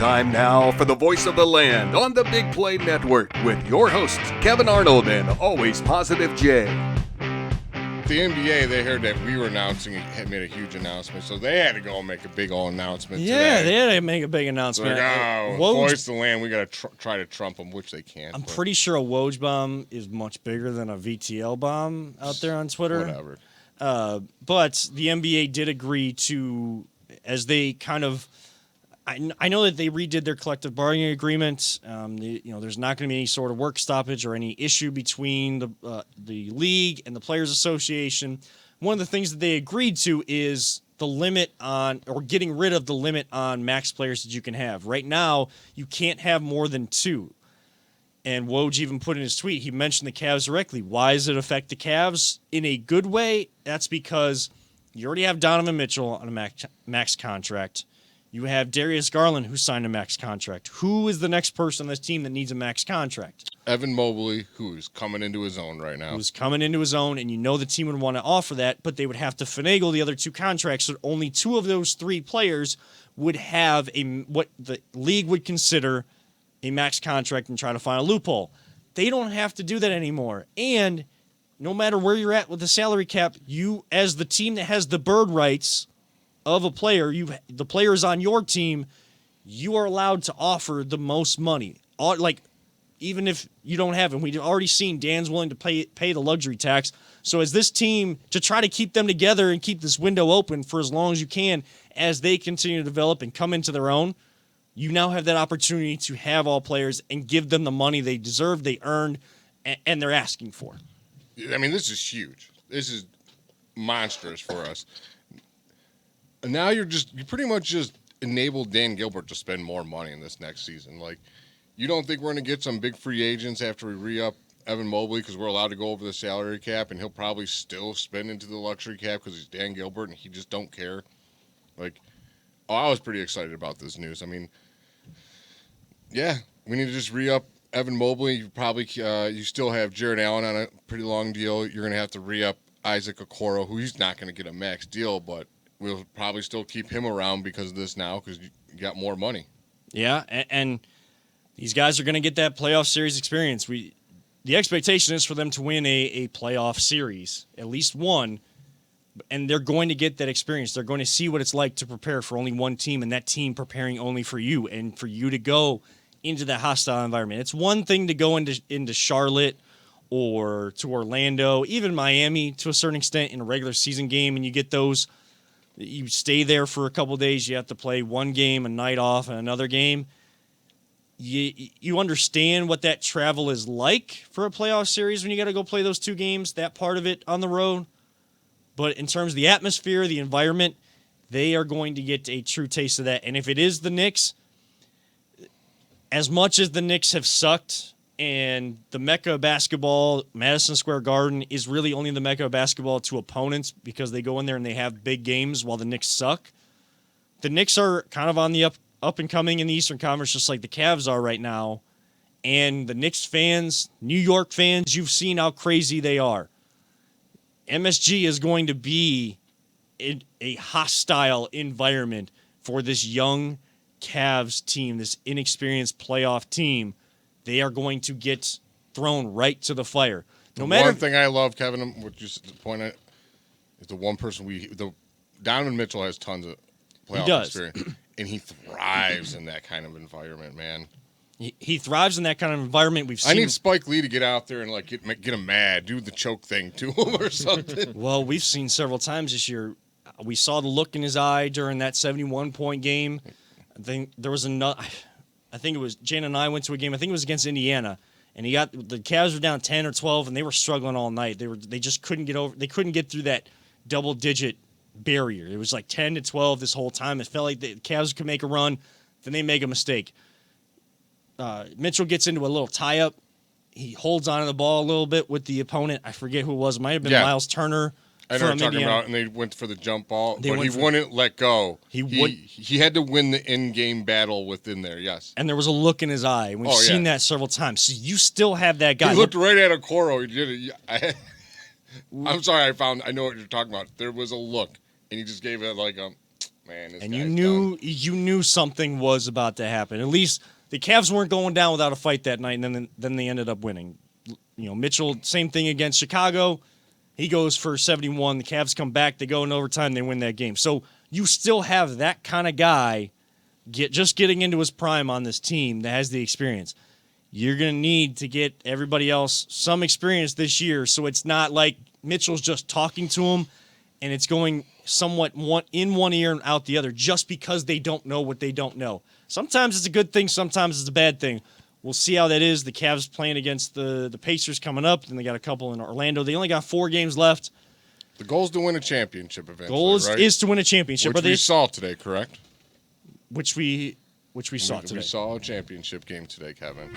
Time now for the voice of the land on the Big Play Network with your hosts, Kevin Arnold and Always Positive Jay. The NBA, they heard that we were announcing, had made a huge announcement, so they had to go and make a big old announcement today. They had to make a big announcement. Like, voice of the land, we got to try to trump them, which they can't. I'm pretty sure a Woj bomb is much bigger than a VTL bomb out there on Twitter. Whatever. But the NBA did agree to, as they kind of, I know that they redid their collective bargaining agreement. There's not going to be any sort of work stoppage or any issue between the league and the Players Association. One of the things that they agreed to is the limit on, or getting rid of the limit on max players that you can have. Right now, you can't have more than 2. And Woj even put in his tweet, he mentioned the Cavs directly. Why does it affect the Cavs? In a good way, that's because you already have Donovan Mitchell on a max contract. You have Darius Garland, who signed a max contract. Who is the next person on this team that needs a max contract? Evan Mobley, who's coming into his own right now. Who's coming into his own, and you know the team would want to offer that, but they would have to finagle the other 2 contracts, so only 2 of those 3 players would have what the league would consider a max contract and try to find a loophole. They don't have to do that anymore. And no matter where you're at with the salary cap, you, as the team that has the bird rights of a player, the players on your team, you are allowed to offer the most money. Even if you don't have him, we've already seen Dan's willing to pay the luxury tax. So as this team, to try to keep them together and keep this window open for as long as you can, as they continue to develop and come into their own, you now have that opportunity to have all players and give them the money they deserve, they earned, and they're asking for. I mean, this is huge. This is monstrous for us. And now you pretty much just enabled Dan Gilbert to spend more money in this next season. Like, you don't think we're going to get some big free agents after we re-up Evan Mobley because we're allowed to go over the salary cap, and he'll probably still spend into the luxury cap because he's Dan Gilbert and he just don't care. I was pretty excited about this news. I mean, yeah, we need to just re-up Evan Mobley. You probably you still have Jared Allen on a pretty long deal. You're going to have to re-up Isaac Okoro, who he's not going to get a max deal, but we'll probably still keep him around because of this now because you got more money. Yeah, and these guys are going to get that playoff series experience. The expectation is for them to win a playoff series, at least one, and they're going to get that experience. They're going to see what it's like to prepare for only one team and that team preparing only for you and for you to go into that hostile environment. It's one thing to go into Charlotte or to Orlando, even Miami to a certain extent in a regular season game, and you get those. You stay there for a couple of days. You have to play one game, a night off, and another game. You understand what that travel is like for a playoff series when you got to go play those 2 games, that part of it on the road. But in terms of the atmosphere, the environment, they are going to get a true taste of that. And if it is the Knicks, as much as the Knicks have sucked and the mecca of basketball, Madison Square Garden, is really only the mecca of basketball to opponents because they go in there and they have big games while the Knicks suck. The Knicks are kind of on the up and coming in the Eastern Conference, just like the Cavs are right now. And the Knicks fans, New York fans, you've seen how crazy they are. MSG is going to be a hostile environment for this young Cavs team, this inexperienced playoff team. They are going to get thrown right to the fire. One thing I love, Kevin, what you point out, is the one person Donovan Mitchell has tons of playoff experience, and he thrives in that kind of environment, man. He thrives in that kind of environment. I need Spike Lee to get out there and get him mad, do the choke thing to him or something. Well, we've seen several times this year. We saw the look in his eye during that 71-point game. I think there was another. I think it was Jane and I went to a game. I think it was against Indiana, and the Cavs were down 10 or 12, and they were struggling all night. They just couldn't get over. They couldn't get through that double-digit barrier. It was like 10 to 12 this whole time. It felt like the Cavs could make a run, then they make a mistake. Mitchell gets into a little tie-up. He holds on to the ball a little bit with the opponent. I forget who it was. It might have been Miles Turner. I know what you're talking about, and they went for the jump ball, but he wouldn't let go. He had to win the in-game battle within there, yes. And there was a look in his eye. We've seen that several times. So you still have that guy. He looked right at Okoro. He did it. I'm sorry, I know what you're talking about. There was a look, and he just gave it like a, Man, this and guy's you knew something was about to happen. At least the Cavs weren't going down without a fight that night, and then they ended up winning. Mitchell, same thing against Chicago. He goes for 71. The Cavs come back. They go in overtime. They win that game. So you still have that kind of guy just getting into his prime on this team that has the experience. You're going to need to get everybody else some experience this year, so it's not like Mitchell's just talking to him and it's going somewhat in one ear and out the other just because they don't know what they don't know. Sometimes it's a good thing. Sometimes it's a bad thing. We'll see how that is. The Cavs playing against the Pacers coming up. Then they got a couple in Orlando. They only got 4 games left. The goal is to win a championship eventually, Goal right? is to win a championship. Which we saw today, correct? Which we saw today. We saw a championship game today, Kevin.